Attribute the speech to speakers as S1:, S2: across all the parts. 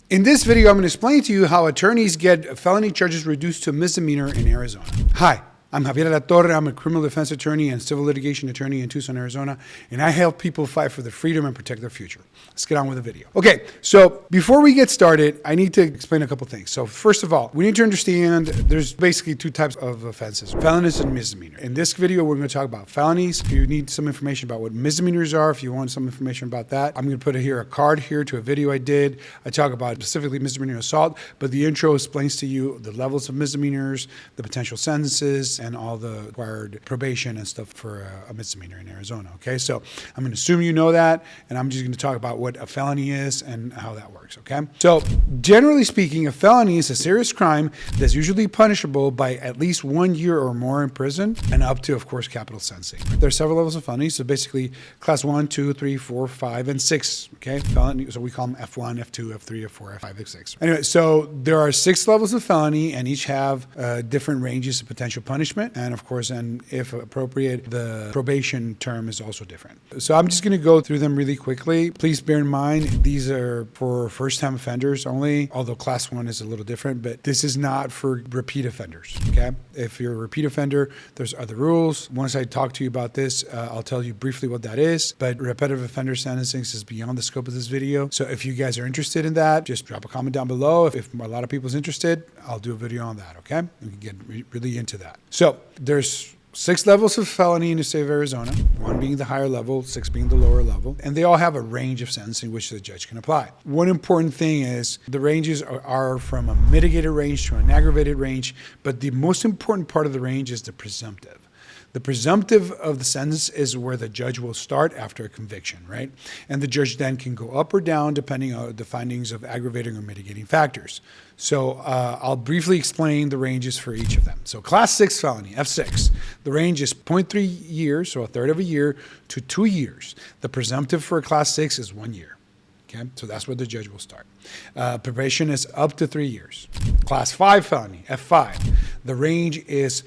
S1: In this video, I'm going to explain to you how attorneys get felony charges reduced to misdemeanor in Arizona. Hi, I'm Javier. I'm a criminal defense attorney and civil litigation attorney in Tucson, Arizona, and I help people fight for their freedom and protect their future. Let's get on with the video. Okay, so before we get started, I need to explain a couple things. So first of all, we need to understand there's basically two types of offenses, felonies and misdemeanor. In this video, we're going to talk about felonies. If you need some information about what misdemeanors are, if you want some information about that, I'm going to put here a card here to a video I did. I talk about specifically misdemeanor assault, but the intro explains to you the levels of misdemeanors, the potential sentences, and all the required probation and stuff for a misdemeanor in Arizona. Okay, so I'm going to assume you know that, and I'm just going to talk about what a felony is and how that works. Okay, so generally speaking, a felony is a serious crime that's usually punishable by at least 1 year or more in prison and up to, of course, capital sentencing. There are several levels of felonies, so basically class 1, 2, 3, 4, 5, and 6. Okay, felony, so we call them F1, F2, F3, F4, F5, F6. Anyway, so there are 6 levels of felony, and each have different ranges of potential punishment. And of course, and if appropriate, the probation term is also different. So I'm just going to go through them really quickly. Please bear in mind, these are for first-time offenders only, although class 1 is a little different, but this is not for repeat offenders, okay? If you're a repeat offender, there's other rules. Once I talk to you about this, I'll tell you briefly what that is, but repetitive offender sentencing is beyond the scope of this video. So if you guys are interested in that, just drop a comment down below. If a lot of people is interested, I'll do a video on that, okay? We can get really into that. So there's 6 levels of felony in the state of Arizona, 1 being the higher level, 6 being the lower level, and they all have a range of sentencing which the judge can apply. One important thing is the ranges are from a mitigated range to an aggravated range, but the most important part of the range is the presumptive. The presumptive of the sentence is where the judge will start after a conviction, right? And the judge then can go up or down depending on the findings of aggravating or mitigating factors. So I'll briefly explain the ranges for each of them. So class 6 felony, F6, the range is 0.3 years, so a third of a year, to 2 years. The presumptive for class 6 is 1 year. Okay, so that's where the judge will start. Probation is up to 3 years. Class 5 felony, F5, the range is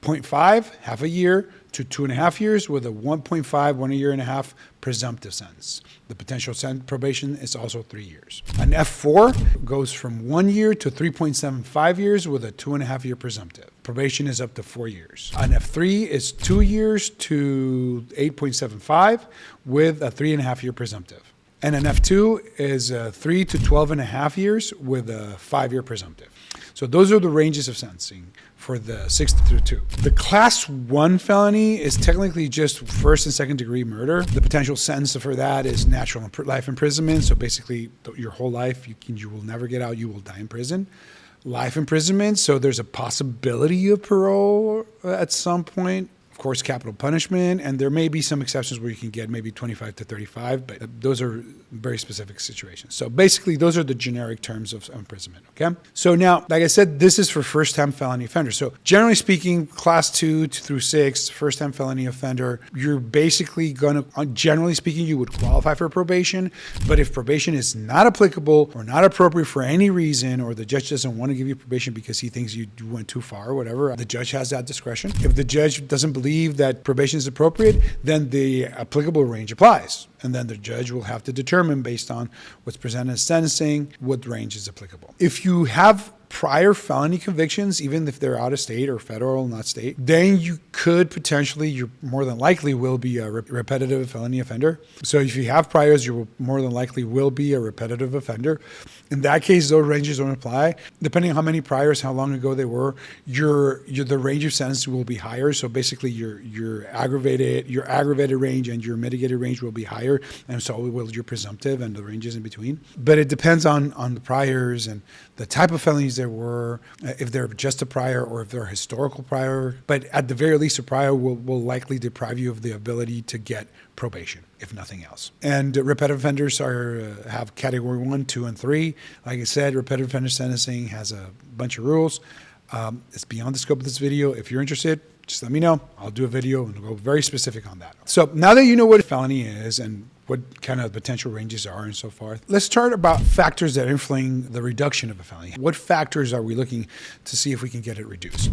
S1: 0.5, half a year, to 2.5 years with a 1.5, 1 year and a half presumptive sentence. The potential probation is also 3 years. An F4 goes from 1 year to 3.75 years with a 2.5 year presumptive. Probation is up to 4 years. An F3 is 2 years to 8.75 with a 3.5 year presumptive. And an F2 is 3 to 12.5 years with a 5 year presumptive. So those are the ranges of sentencing for the 6 through 2. The class 1 felony is technically just first and second degree murder. The potential sentence for that is natural life imprisonment. So basically your whole life, you will never get out, you will die in prison. Life imprisonment, so there's a possibility of parole at some point. Of course, capital punishment, and there may be some exceptions where you can get maybe 25 to 35, but those are very specific situations. So basically, those are the generic terms of imprisonment, okay? So now, like I said, this is for first-time felony offenders. So generally speaking, class 2 through 6, first-time felony offender, you're basically going to, generally speaking, you would qualify for probation, but if probation is not applicable or not appropriate for any reason, or the judge doesn't want to give you probation because he thinks you went too far or whatever, the judge has that discretion. If the judge doesn't believe that probation is appropriate, then the applicable range applies. And then the judge will have to determine based on what's presented as sentencing, what range is applicable. If you have prior felony convictions, even if they're out of state or federal, not state, then you could potentially, you more than likely will be a repetitive felony offender. So if you have priors, you will more than likely will be a repetitive offender. In that case, those ranges don't apply. Depending on how many priors, how long ago they were, the range of sentence will be higher. So basically your aggravated range and your mitigated range will be higher, and so will your presumptive and the ranges in between. But it depends on the priors and the type of felonies there were, if they're just a prior or if they're a historical prior. But at the very least, a prior will likely deprive you of the ability to get probation, if nothing else. And repetitive offenders have category 1, 2, and 3. Like I said, repetitive offender sentencing has a bunch of rules. It's beyond the scope of this video. If you're interested, just let me know. I'll do a video and go very specific on that. So now that you know what a felony is and what kind of potential ranges are and so forth, let's start about factors that influence the reduction of a felony. What factors are we looking to see if we can get it reduced?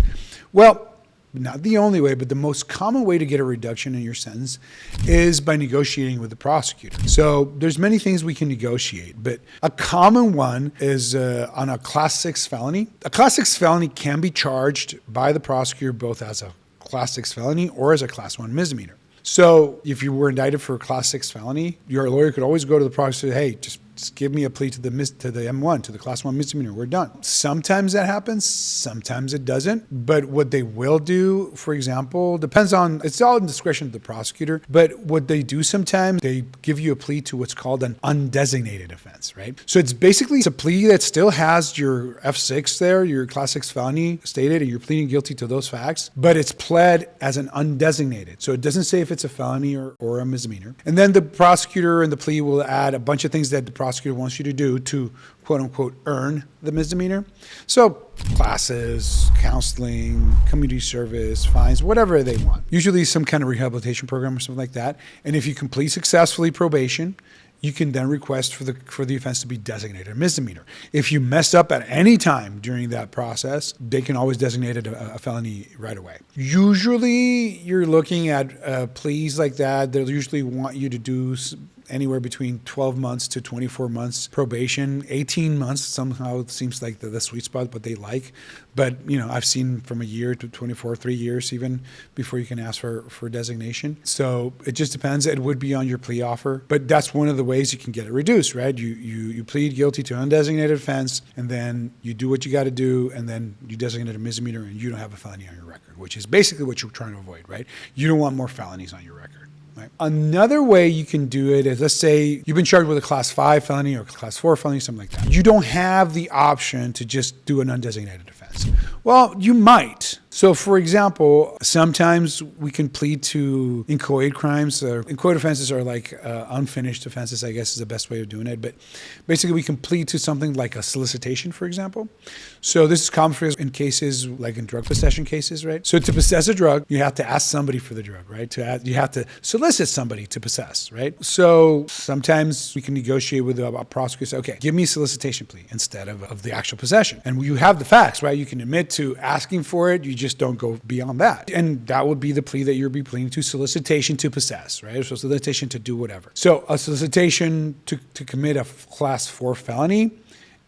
S1: Well, not the only way, but the most common way to get a reduction in your sentence is by negotiating with the prosecutor. So there's many things we can negotiate, but a common one is on a Class 6 felony. A Class 6 felony can be charged by the prosecutor both as a Class 6 felony or as a Class 1 misdemeanor. So if you were indicted for a Class 6 felony, your lawyer could always go to the prosecutor and say, hey, just give me a plea to the M1, to the Class 1 misdemeanor. We're done. Sometimes that happens. Sometimes it doesn't. But what they will do, for example, depends on, it's all in discretion of the prosecutor. But what they do sometimes, they give you a plea to what's called an undesignated offense, right? So it's a plea that still has your F6 there, your Class 6 felony stated, and you're pleading guilty to those facts, but it's pled as an undesignated. So it doesn't say if it's a felony or a misdemeanor. And then the prosecutor in the plea will add a bunch of things that the prosecutor wants you to do to quote unquote earn the misdemeanor. So classes, counseling, community service, fines, whatever they want. Usually some kind of rehabilitation program or something like that. And if you complete successfully probation, you can then request for the offense to be designated a misdemeanor. If you messed up at any time during that process, they can always designate it a felony right away. Usually you're looking at pleas like that. They'll usually want you to do anywhere between 12 months to 24 months probation. 18 months somehow it seems like the sweet spot, what they like. But, I've seen from a year to 24, 3 years even before you can ask for designation. So it just depends. It would be on your plea offer. But that's one of the ways you can get it reduced, right? You plead guilty to undesignated offense, and then you do what you got to do, and then you designate a misdemeanor, and you don't have a felony on your record, which is basically what you're trying to avoid, right? You don't want more felonies on your record. Right. Another way you can do it is, let's say you've been charged with a Class 5 felony or Class 4 felony, something like that. You don't have the option to just do an undesignated offense. Well, you might. So, for example, sometimes we can plead to inchoate crimes. Inchoate offenses are like unfinished offenses, I guess is the best way of doing it. But basically, we can plead to something like a solicitation, for example. So this is common for us in cases like in drug possession cases, right? So to possess a drug, you have to ask somebody for the drug, right? You have to solicit somebody to possess, right? So sometimes we can negotiate with a prosecutor, say, okay, give me a solicitation plea instead of the actual possession. And you have the facts, right? You can admit to asking for it. You just don't go beyond that. And that would be the plea that you'll be pleading to, solicitation to possess, right? So solicitation to do whatever. So a solicitation to commit a Class 4 felony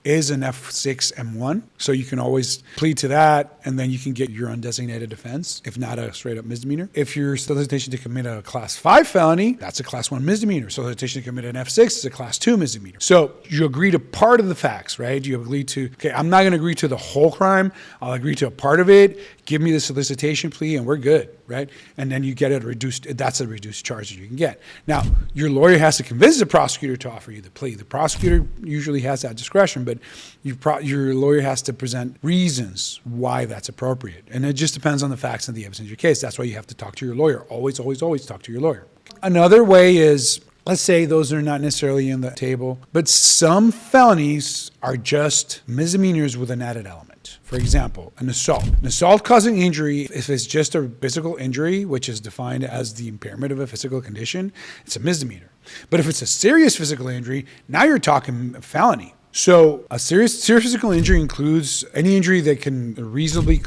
S1: is an F6 M1. So you can always plead to that, and then you can get your undesignated offense, if not a straight up misdemeanor. If your solicitation to commit a Class 5 felony, that's a Class 1 misdemeanor. Solicitation to commit an F6 is a Class 2 misdemeanor. So you agree to part of the facts, right? You agree to, okay, I'm not going to agree to the whole crime. I'll agree to a part of it. Give me the solicitation plea and we're good, right? And then you get it reduced. That's a reduced charge that you can get. Now, your lawyer has to convince the prosecutor to offer you the plea. The prosecutor usually has that discretion, but your lawyer has to present reasons why that's appropriate. And it just depends on the facts and the evidence in your case. That's why you have to talk to your lawyer. Always, always, always talk to your lawyer. Another way is, let's say those are not necessarily in the table, but some felonies are just misdemeanors with an added element. For example, an assault. An assault causing injury, if it's just a physical injury, which is defined as the impairment of a physical condition, it's a misdemeanor. But if it's a serious physical injury, now you're talking a felony. So a serious physical injury includes any injury that can reasonably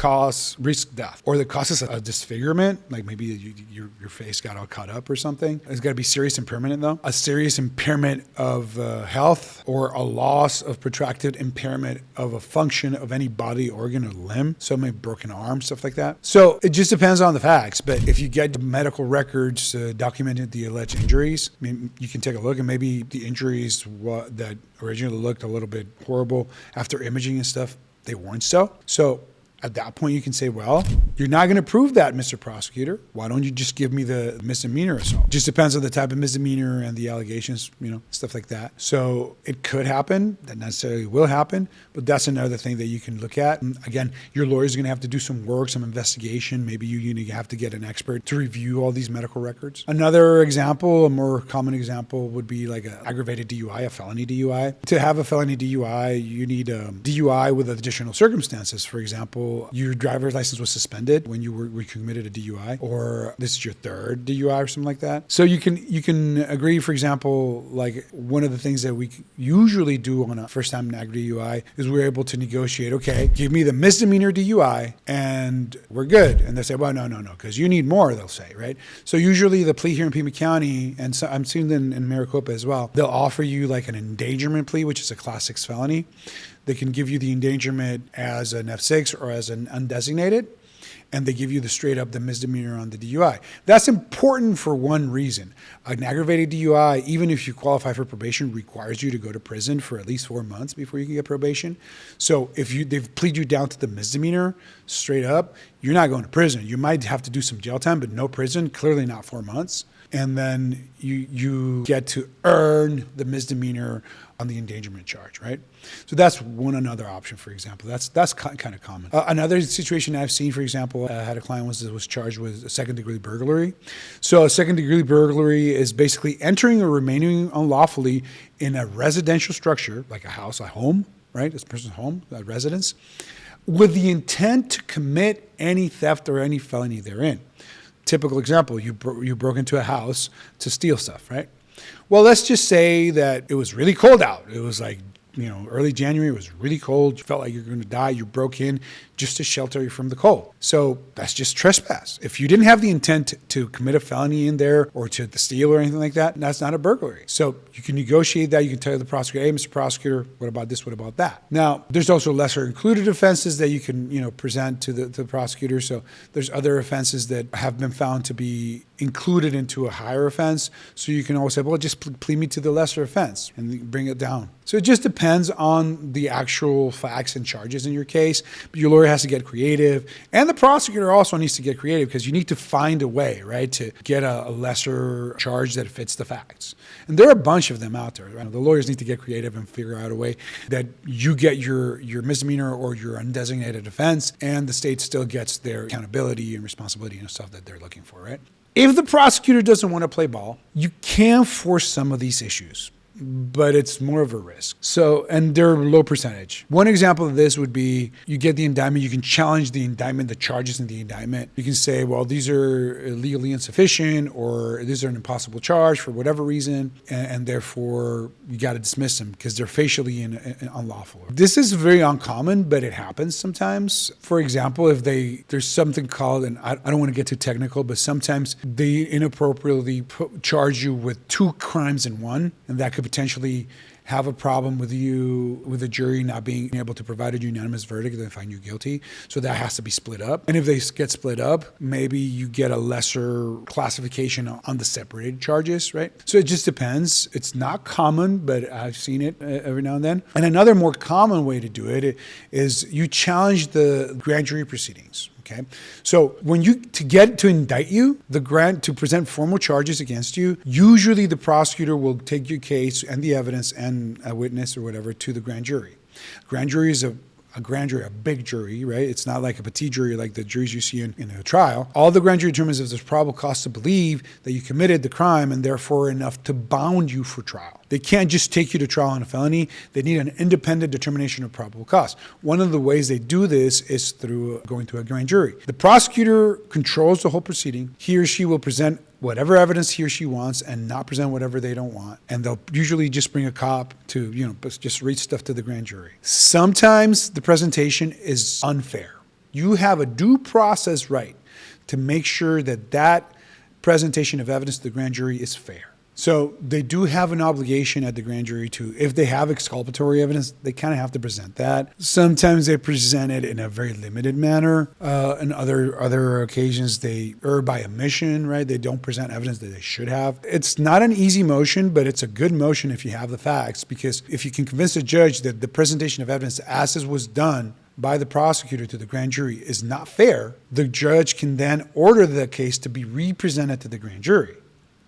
S1: risk death, or that causes a disfigurement, like maybe your face got all cut up or something. It's got to be serious and permanent though. A serious impairment of health, or a loss of protracted impairment of a function of any body organ or limb. So maybe broken arm, stuff like that. So it just depends on the facts. But if you get medical records documenting the alleged injuries, I mean, you can take a look, and maybe the injuries that originally looked a little bit horrible after imaging and stuff, they weren't so. So at that point, you can say, well, you're not going to prove that, Mr. Prosecutor. Why don't you just give me the misdemeanor assault? Just depends on the type of misdemeanor and the allegations, stuff like that. So it could happen. That necessarily will happen. But that's another thing that you can look at. And again, your lawyer's going to have to do some work, some investigation. Maybe you have to get an expert to review all these medical records. Another example, a more common example, would be like an aggravated DUI, a felony DUI. To have a felony DUI, you need a DUI with additional circumstances. For example, example, your driver's license was suspended when you committed a DUI, or this is your third DUI or something like that. So you can agree, for example, like one of the things that we usually do on a first time aggravated DUI is we're able to negotiate, okay, give me the misdemeanor DUI and we're good. And they say, well, no, because you need more, they'll say, right? So usually the plea here in Pima County, and so I'm seeing them in Maricopa as well, they'll offer you like an endangerment plea, which is a Class 6 felony. They can give you the endangerment as an F6 or as an undesignated, and they give you the misdemeanor on the DUI. That's important for one reason. An aggravated DUI, even if you qualify for probation, requires you to go to prison for at least 4 months before you can get probation. So if they've plead you down to the misdemeanor straight up, you're not going to prison. You might have to do some jail time, but no prison, clearly not 4 months. And then you get to earn the misdemeanor on the endangerment charge, right? So that's another option, for example. That's kind of common. Another situation I've seen, for example, I had a client was charged with a second-degree burglary. So a second-degree burglary is basically entering or remaining unlawfully in a residential structure, like a house, a home, right? This person's home, a residence, with the intent to commit any theft or any felony therein. Typical example, you broke into a house to steal stuff, right? Well, let's just say that it was really cold out. It was like, early January, it was really cold. You felt like you were going to die. You broke in just to shelter you from the cold. So that's just trespass. If you didn't have the intent to commit a felony in there or to steal or anything like that, that's not a burglary. So you can negotiate that. You can tell the prosecutor, hey, Mr. Prosecutor, what about this? What about that? Now, there's also lesser included offenses that you can, present to the prosecutor. So there's other offenses that have been found to be included into a higher offense. So you can always say, well, just plead me to the lesser offense and bring it down. So it just depends on the actual facts and charges in your case. But your lawyer has to get creative, and the prosecutor also needs to get creative because you need to find a way, right, to get a lesser charge that fits the facts. And there are a bunch of them out there. Right? The lawyers need to get creative and figure out a way that you get your misdemeanor or your undesignated offense, and the state still gets their accountability and responsibility and stuff that they're looking for, right? If the prosecutor doesn't want to play ball, you can force some of these issues, but it's more of a risk. So, and they're low percentage. One example of this would be you get the indictment, you can challenge the indictment, the charges in the indictment. You can say, well, these are legally insufficient, or these are an impossible charge for whatever reason, and therefore you got to dismiss them because they're facially unlawful. This is very uncommon, but it happens sometimes. For example, if there's something called, and I don't want to get too technical, but sometimes they inappropriately charge you with 2 crimes in one, and that could potentially have a problem with the jury not being able to provide a unanimous verdict and find you guilty. So that has to be split up. And if they get split up, maybe you get a lesser classification on the separated charges, right? So it just depends. It's not common, but I've seen it every now and then. And another more common way to do it is you challenge the grand jury proceedings. Okay, so to indict you, to present formal charges against you, usually the prosecutor will take your case and the evidence and a witness or whatever to the grand jury. Grand jury is a grand jury, a big jury, right? It's not like a petite jury like the juries you see in a trial. All the grand jury determines if there's probable cause to believe that you committed the crime and therefore enough to bound you for trial. They can't just take you to trial on a felony. They need an independent determination of probable cause. One of the ways they do this is through going to a grand jury. The prosecutor controls the whole proceeding. He or she will present whatever evidence he or she wants and not present whatever they don't want. And they'll usually just bring a cop to, just read stuff to the grand jury. Sometimes the presentation is unfair. You have a due process right to make sure that presentation of evidence to the grand jury is fair. So they do have an obligation at the grand jury to, if they have exculpatory evidence, they kind of have to present that. Sometimes they present it in a very limited manner. On other occasions, they err by omission, right? They don't present evidence that they should have. It's not an easy motion, but it's a good motion if you have the facts, because if you can convince a judge that the presentation of evidence as it was done by the prosecutor to the grand jury is not fair, the judge can then order the case to be represented to the grand jury.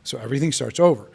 S1: So everything starts over.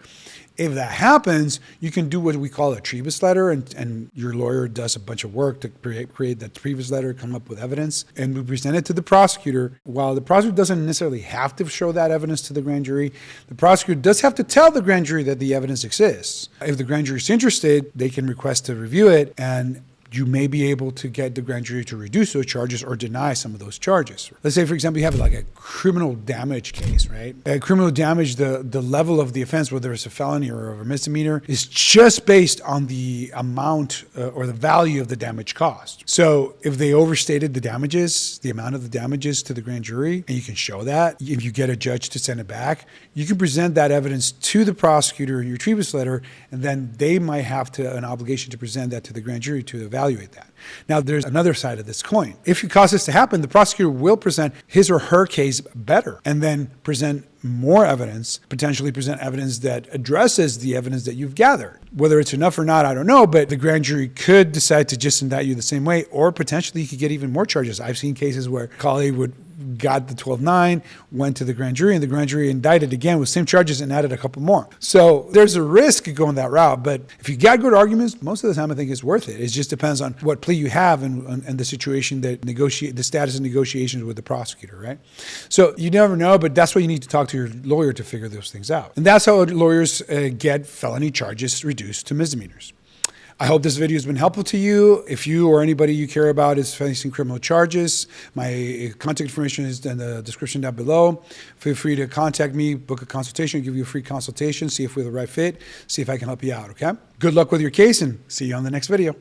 S1: If that happens, you can do what we call a treatise letter, and your lawyer does a bunch of work to create that treatise letter, come up with evidence, and we present it to the prosecutor. While the prosecutor doesn't necessarily have to show that evidence to the grand jury, the prosecutor does have to tell the grand jury that the evidence exists. If the grand jury is interested, they can request to review it, and you may be able to get the grand jury to reduce those charges or deny some of those charges. Let's say, for example, you have like a criminal damage case, right? Criminal damage, the level of the offense, whether it's a felony or a misdemeanor, is just based on the amount or the value of the damage caused. So if they overstated the damages, the amount of the damages to the grand jury, and you can show that, if you get a judge to send it back, you can present that evidence to the prosecutor in your treatise letter, and then they might have an obligation to present that to the grand jury to evaluate that. Now, there's another side of this coin. If you cause this to happen, the prosecutor will present his or her case better and then present more evidence, potentially present evidence that addresses the evidence that you've gathered. Whether it's enough or not, I don't know, but the grand jury could decide to just indict you the same way, or potentially you could get even more charges. I've seen cases where a colleague got the 12-9, went to the grand jury, and the grand jury indicted again with same charges and added a couple more. So there's a risk of going that route, but if you got good arguments, most of the time I think it's worth it. It just depends on what plea you have and the situation that the status of negotiations with the prosecutor, right? So you never know, but that's why you need to talk to your lawyer to figure those things out. And that's how lawyers get felony charges reduced to misdemeanors. I hope this video has been helpful to you. If you or anybody you care about is facing criminal charges, my contact information is in the description down below. Feel free to contact me, book a consultation, give you a free consultation, see if we're the right fit, see if I can help you out, okay? Good luck with your case, and see you on the next video.